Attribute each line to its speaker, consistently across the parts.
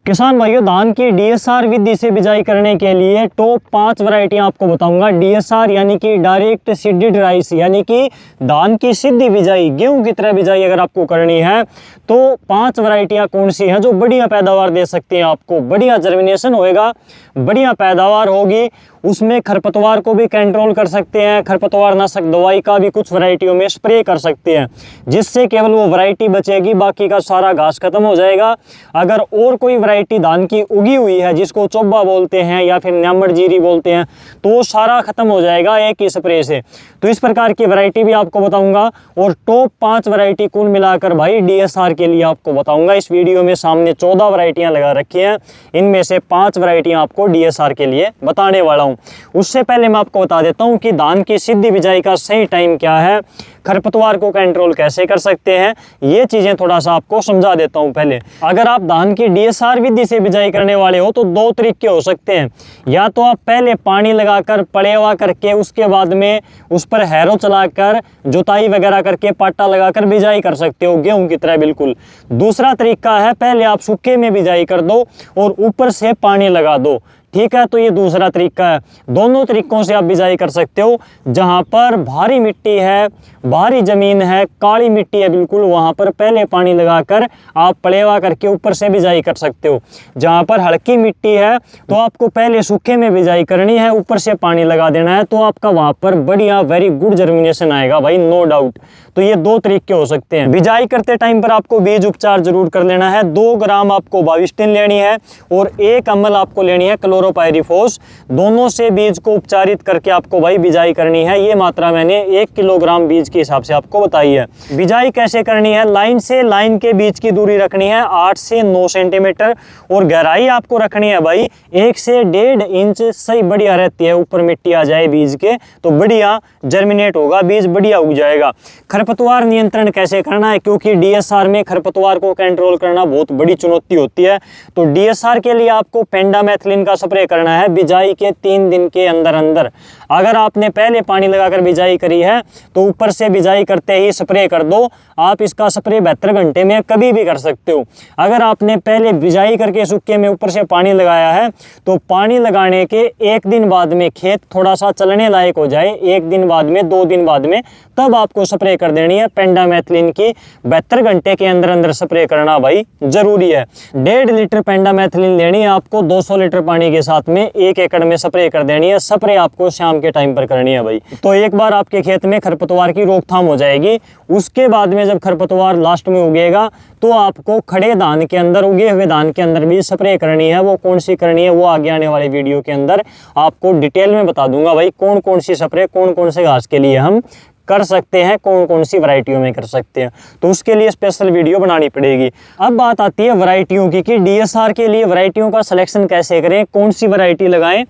Speaker 1: किसान भाइयों, धान की डीएसआर विधि से बिजाई करने के लिए टॉप 5 वैरायटी आपको बताऊंगा। डीएसआर यानी कि डायरेक्ट सीडेड राइस, यानी कि धान की सीधी बिजाई, गेहूं की तरह बिजाई अगर आपको करनी है तो 5 वैरायटियां कौन सी हैं जो बढ़िया पैदावार दे सकती हैं आपको। बढ़िया जर्मिनेशन होएगा, बढ़िया पैदावार होगी, उसमें खरपतवार को भी कंट्रोल कर सकते हैं। खरपतवार नाशक दवाई का भी कुछ वैरायटियों में स्प्रे कर सकते हैं, जिससे केवल वो वैरायटी बचेगी, बाकी का सारा घास खत्म हो जाएगा। अगर और कोई वैरायटी धान की उगी हुई है जिसको चोबा बोलते हैं या फिर न्यामड़ जीरी बोलते हैं, तो वो सारा खत्म हो जाएगा एक ही स्प्रे से। तो इस प्रकार की वैरायटी भी आपको बताऊंगा और टॉप 5 वैरायटी कुल मिलाकर भाई डीएसआर के लिए आपको बताऊंगा। इस वीडियो में सामने 14 वैरायटियां लगा रखी हैं, इनमें से 5 वैरायटियां आपको डीएसआर के लिए बताने वाला हूं। उससे पहले मैं आपको बता देता हूं कि धान की सीधी बिजाई का सही टाइम क्या है, खरपतवार को कंट्रोल कैसे कर सकते हैं, ये चीजें थोड़ा सा आपको समझा देता हूं। पहले अगर आप धान की डीएसआर विधि से बिजाई करने वाले हो तो 2 तरीके हो सकते हैं। या तो आप पहले पानी लगाकर पलेवा करके उसके बाद में उस पर हैरो चलाकर जुताई वगैरह करके पाटा लगाकर बिजाई कर सकते हो, गेहूं की तरह बिल्कुल। दूसरा तरीका है पहले आप सूखे में बिजाई कर दो और ऊपर से पानी लगा दो, ठीक है। तो ये दूसरा तरीका है। दोनों तरीकों से आप बिजाई कर सकते हो। जहां पर भारी मिट्टी है, भारी जमीन है, काली मिट्टी है बिल्कुल, वहां पर पहले पानी लगाकर आप पलेवा करके ऊपर से बिजाई कर सकते हो। जहां पर हल्की मिट्टी है तो आपको पहले सूखे में बिजाई करनी है, ऊपर से पानी लगा देना है, तो आपका वहां पर बढ़िया वेरी गुड जर्मिनेशन आएगा भाई, नो डाउट। तो ये 2 तरीके हो सकते हैं। बिजाई करते टाइम पर आपको बीज उपचार जरूर कर लेना है। 2 ग्राम आपको बाविस्टिन लेनी है और 1 ml आपको लेनी है क्लोरोपाइरीफॉस। दोनों से बीज को उपचारित करके आपको भाई बिजाई करनी है। ये मात्रा मैंने 1 किलोग्राम बीज के हिसाब से आपको बताई है। बिजाई कैसे करनी है, लाइन से लाइन के बीच की दूरी रखनी है 8 से 9 सेंटीमीटर और गहराई आपको रखनी है भाई 1 से 1.5 इंच। सही बढ़िया रहती है, ऊपर मिट्टी आ जाए बीज के तो बढ़िया जर्मिनेट होगा, बीज बढ़िया उग जाएगा। खरपतवार नियंत्रण कैसे करना है, क्योंकि डीएसआर में खरपतवार को कंट्रोल करना बहुत बड़ी चुनौती होती है। तो डीएसआर के लिए आपको पेंडामेथिलिन का स्प्रे करना है बिजाई के 3 दिन के अंदर अंदर। अगर आपने पहले पानी लगाकर बिजाई करी है तो ऊपर से बिजाई करते ही स्प्रे कर दो। आप इसका स्प्रे 72 घंटे में कभी भी कर सकते हो। अगर आपने पहले बिजाई करके सूखे में ऊपर से पानी लगाया है तो पानी लगाने के 1 दिन बाद में खेत थोड़ा सा चलने लायक हो जाए, 1 दिन बाद में, 2 दिन बाद में, तब आपको स्प्रे कर देनी है पेंडामेथिलिन की। 72 घंटे के अंदर अंदर स्प्रे करना भाई जरूरी है। 1.5 लीटर पेंडामेथिलिन लेनी है आपको 200 लीटर पानी के साथ में, 1 एकड़ में स्प्रे कर देनी है। स्प्रे आपको शाम के टाइम पर करनी है भाई। तो एक बार आपके खेत में खरपतवार की रोकथाम हो जाएगी। उसके बाद में जब खरपतवार लास्ट में उगेगा तो आपको खड़े धान के अंदर, उगे हुए धान के अंदर भी स्प्रे करनी है। वो कौन सी करनी है वो आगे आने वाले वीडियो के अंदर आपको डिटेल में बता दूंगा भाई, कौन कौन सी स्प्रे कौन कौन से घास के लिए हम कर सकते हैं, कौन कौन सी वैरायटियों में कर सकते हैं। तो उसके लिए स्पेशल वीडियो बनानी पड़ेगी। अब बात आती है वैरायटियों की कि डीएसआर के लिए वैरायटियों का सिलेक्शन कैसे करें, कौन सी वैरायटी लगाएं।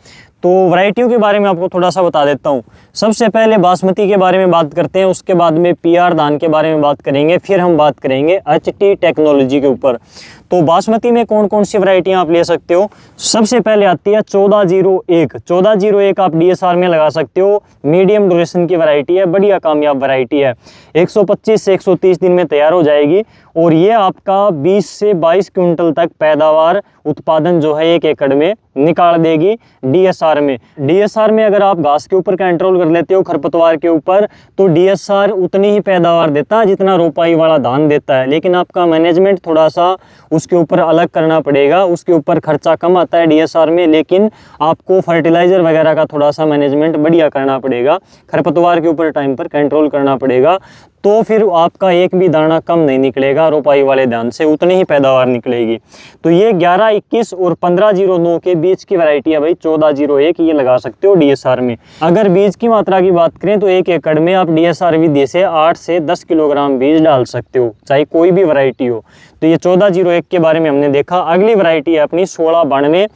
Speaker 1: तो वैरायटियों के बारे में आपको थोड़ा सा बता देता हूँ। सबसे पहले बासमती के बारे में बात करते हैं, उसके बाद में पीआर धान के बारे में बात करेंगे, फिर हम बात करेंगे एचटी टेक्नोलॉजी के ऊपर। तो बासमती में कौन कौन सी वैरायटियां आप ले सकते हो। सबसे पहले आती है 1401। 1401 आप डीएसआर में लगा सकते हो। मीडियम ड्यूरेशन की वैरायटी है, बढ़िया कामयाब वैरायटी है। 125 से 130 दिन में तैयार हो जाएगी और ये आपका 20 से 22 क्विंटल तक पैदावार उत्पादन जो है 1 एकड़ में निकाल देगी डीएसआर में। डीएसआर में अगर आप घास के ऊपर कंट्रोल कर लेते हो, खरपतवार के ऊपर, तो डीएसआर उतनी ही पैदावार देता है जितना रोपाई वाला धान देता है। लेकिन आपका मैनेजमेंट थोड़ा सा उसके ऊपर अलग करना पड़ेगा, उसके ऊपर खर्चा कम आता है डीएसआर में, लेकिन आपको फर्टिलाइजर वगैरह का थोड़ा सा मैनेजमेंट बढ़िया करना पड़ेगा, खरपतवार के ऊपर टाइम पर कंट्रोल करना पड़ेगा। तो फिर आपका एक भी दाना कम नहीं निकलेगा रोपाई वाले धान से, उतनी ही पैदावार निकलेगी। तो ये 1121 और 1509 के बीच की वैरायटी है भाई 1401, ये लगा सकते हो डीएसआर में। अगर बीज की मात्रा की बात करें तो 1 एकड़ में आप डीएसआर विधि से 8 से 10 किलोग्राम बीज डाल सकते हो, चाहे कोई भी वैरायटी हो। तो ये 1401 के बारे में हमने देखा। अगली वैरायटी है अपनी 1692।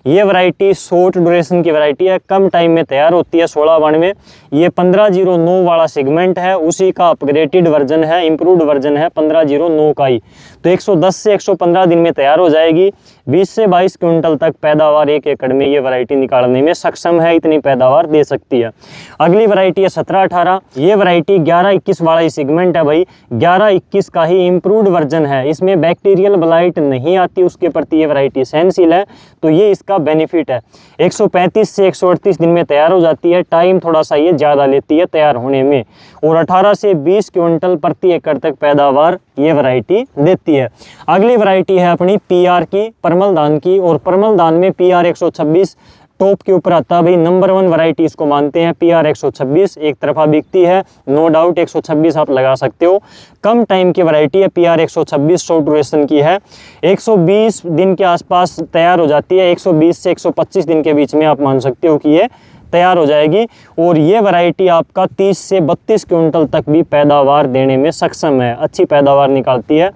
Speaker 1: ये वैरायटी शॉर्ट ड्यूरेशन की वैरायटी है, कम टाइम में तैयार होती है 1692। ये 1509 वाला सेगमेंट है, उसी का अपग्रेडेड वर्जन है, इंप्रूव्ड वर्जन है 1509 का ही। तो तो 110 से 115 दिन में तैयार हो जाएगी। 20 से 22 क्विंटल तक पैदावार 1 एकड़ में ये वैरायटी निकालने में सक्षम है, इतनी पैदावार दे सकती है। अगली वैरायटी है 17-18। ये वैरायटी 11-21 वाला ही सेगमेंट है भाई। 11-21 का ही इम्प्रूव्ड वर्जन है, इसमें बैक्टीरियल ब्लाइट नहीं आती, उसके प्रति ये वैरायटी सहनशील है, तो ये इसका बेनिफिट है। 135 से 138 दिन में तैयार हो जाती है, टाइम थोड़ा सा ये ज़्यादा लेती है तैयार होने में, और 18 से 20 क्विंटल प्रति एकड़ तक पैदावार ये वैरायटी देती है। अगली वैरायटी है अपनी PR की, परमल धान की, और परमल धान में PR 126 टॉप के ऊपर आता है भाई। नंबर 1 वैरायटी इसको मानते हैं। PR 126 एक तरफा बिकती है, नो डाउट 126 आप लगा सकते हो। कम टाइम की वैरायटी है, PR 126 शॉर्ट ड्यूरेशन की है, 120 दिन के आसपास तैयार हो जाती है। 120 से 125 दिन के बीच में आप मान सकते हो कि ये तैयार हो जाएगी, और ये वैरायटी आपका 30 से 32 क्विंटल तक भी पैदावार देने में सक्षम है, अच्छी पैदावार निकालती है।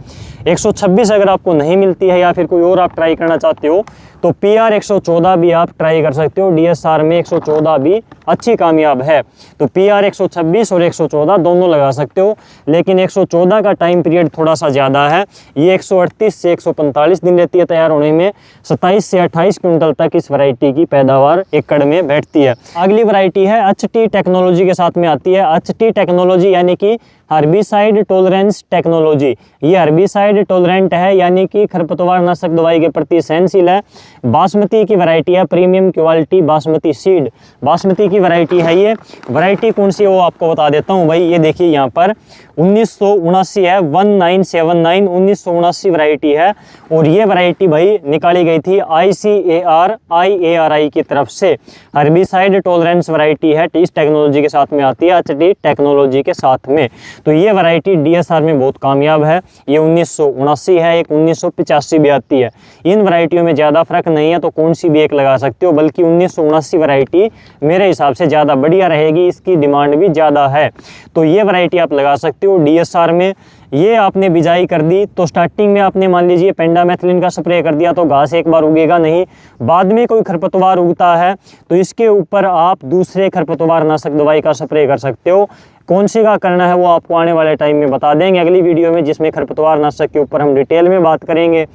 Speaker 1: 126 अगर आपको नहीं मिलती है या फिर कोई और आप ट्राई करना चाहते हो तो PR 114 भी आप ट्राई कर सकते हो। DSR में 114 भी अच्छी कामयाब है, तो PR 126 और 114 दोनों लगा सकते हो, लेकिन 114 का टाइम पीरियड थोड़ा सा ज़्यादा है। ये 138 से 145 दिन रहती है तैयार होने में। 27 से 28 क्विंटल तक इस वैरायटी की पैदावार एकड़ में बैठती है। अगली वैरायटी है HT टेक्नोलॉजी के साथ में आती है। HT टेक्नोलॉजी यानी कि हर्बिसाइड टॉलरेंस टेक्नोलॉजी। ये हर्बिसाइड टॉलरेंट है, यानी कि खरपतवार नाशक दवाई के प्रति सहनशील है। बासमती की वैरायटी है, premium quality basmati seed, basmati की वैरायटी है। ये वैरायटी कौन सी है वो आपको बता देता हूँ भाई। ये देखिए यहाँ पर 1979 है, 1979 1979 वैरायटी है, और ये वैरायटी भाई निकाली गई थी ICAR-IARI की तरफ से। हर्बिसाइड टॉलरेंस वैरायटी है, इस टेक्नोलॉजी के साथ में आती है, HT टेक्नोलॉजी के साथ में। तो ये वैरायटी DSR में बहुत कामयाब है। ये 1979 है, एक 1985 भी आती है। इन वैरायटियों में ज़्यादा फर्क नहीं है, तो कौन सी भी एक लगा सकते हो, बल्कि 1979 वैरायटी मेरे हिसाब से ज़्यादा बढ़िया रहेगी, इसकी डिमांड भी ज़्यादा है, तो ये वैरायटी आप लगा सकते हो। DSR में ये आपने बिजाई कर दी तो स्टार्टिंग में आपने मान लीजिए पेंडामेथिलिन का स्प्रे कर दिया तो घास एक बार उगेगा नहीं, बाद में कोई खरपतवार उगता है तो इसके ऊपर आप दूसरे खरपतवार नाशक दवाई का स्प्रे कर सकते हो। कौन सी का करना है वो आपको आने वाले टाइम में बता देंगे अगली वीडियो में, जिसमें खरपतवार नाशक के ऊपर हम डिटेल में बात करेंगे।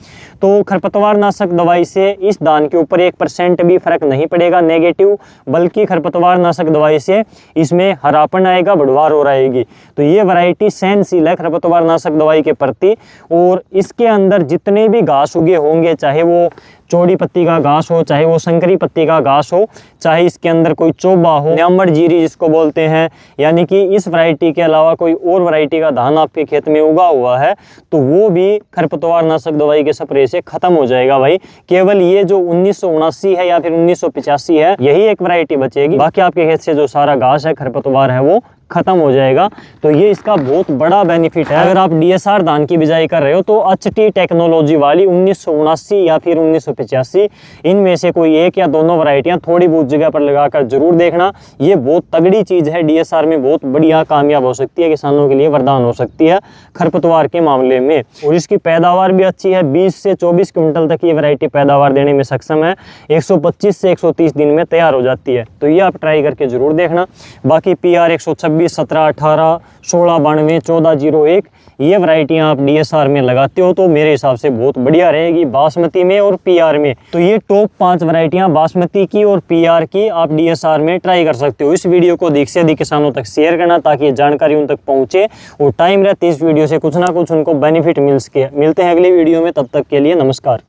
Speaker 1: तो खरपतवार नाशक दवाई से इस धान के ऊपर 1% भी फर्क नहीं पड़ेगा नेगेटिव, बल्कि खरपतवार नाशक दवाई से इसमें हरापन आएगा, बढ़वार हो रहेगी। तो ये वैरायटी सहनशील है खरपतवार नाशक दवाई के प्रति, और इसके अंदर जितने भी घास उगे होंगे, चाहे वो चौड़ी पत्ती का घास हो, चाहे वो संकरी पत्ती का घास हो, चाहे इसके अंदर कोई चोबा हो, न्यामड़ जीरी जिसको बोलते हैं, यानी कि इस वैरायटी के अलावा कोई और वैरायटी का धान आपके खेत में उगा हुआ है तो वो भी खरपतवार नाशक दवाई के स्प्रे से खत्म हो जाएगा भाई। केवल ये जो 1979 है या फिर 1985 है, यही एक वैरायटी बचेगी, बाकी आपके खेत से जो सारा घास है, खरपतवार है, वो खत्म हो जाएगा। तो ये इसका बहुत बड़ा बेनिफिट है। अगर आप DSR धान की बिजाई कर रहे हो तो HT टेक्नोलॉजी वाली 1979 या फिर 1985 इनमें से कोई एक या दोनों वैरायटियां थोड़ी बहुत जगह पर लगाकर जरूर देखना। ये बहुत तगड़ी चीज़ है, DSR में बहुत बढ़िया कामयाब हो सकती है, किसानों के लिए वरदान हो सकती है खरपतवार के मामले में। और इसकी पैदावार भी अच्छी है, 20 से 24 क्विंटल तक ये वैरायटी पैदावार देने में सक्षम है। 125 से 130 दिन में तैयार हो जाती है, तो ये आप ट्राई करके जरूर देखना। बाकी PR 126, 17, 18, 16, 92, 1401 ये वैरायटियां आप DSR में लगाते हो तो मेरे हिसाब से बहुत बढ़िया रहेगी बासमती में और PR में। तो ये टॉप 5 वैरायटियां बासमती की और PR की आप DSR में ट्राई कर सकते हो। इस वीडियो को अधिक से अधिक किसानों तक शेयर करना ताकि ये जानकारी उन तक पहुंचे और टाइम रहते इस वीडियो से कुछ ना कुछ उनको बेनिफिट मिल सके। मिलते हैं अगली वीडियो में, तब तक के लिए नमस्कार।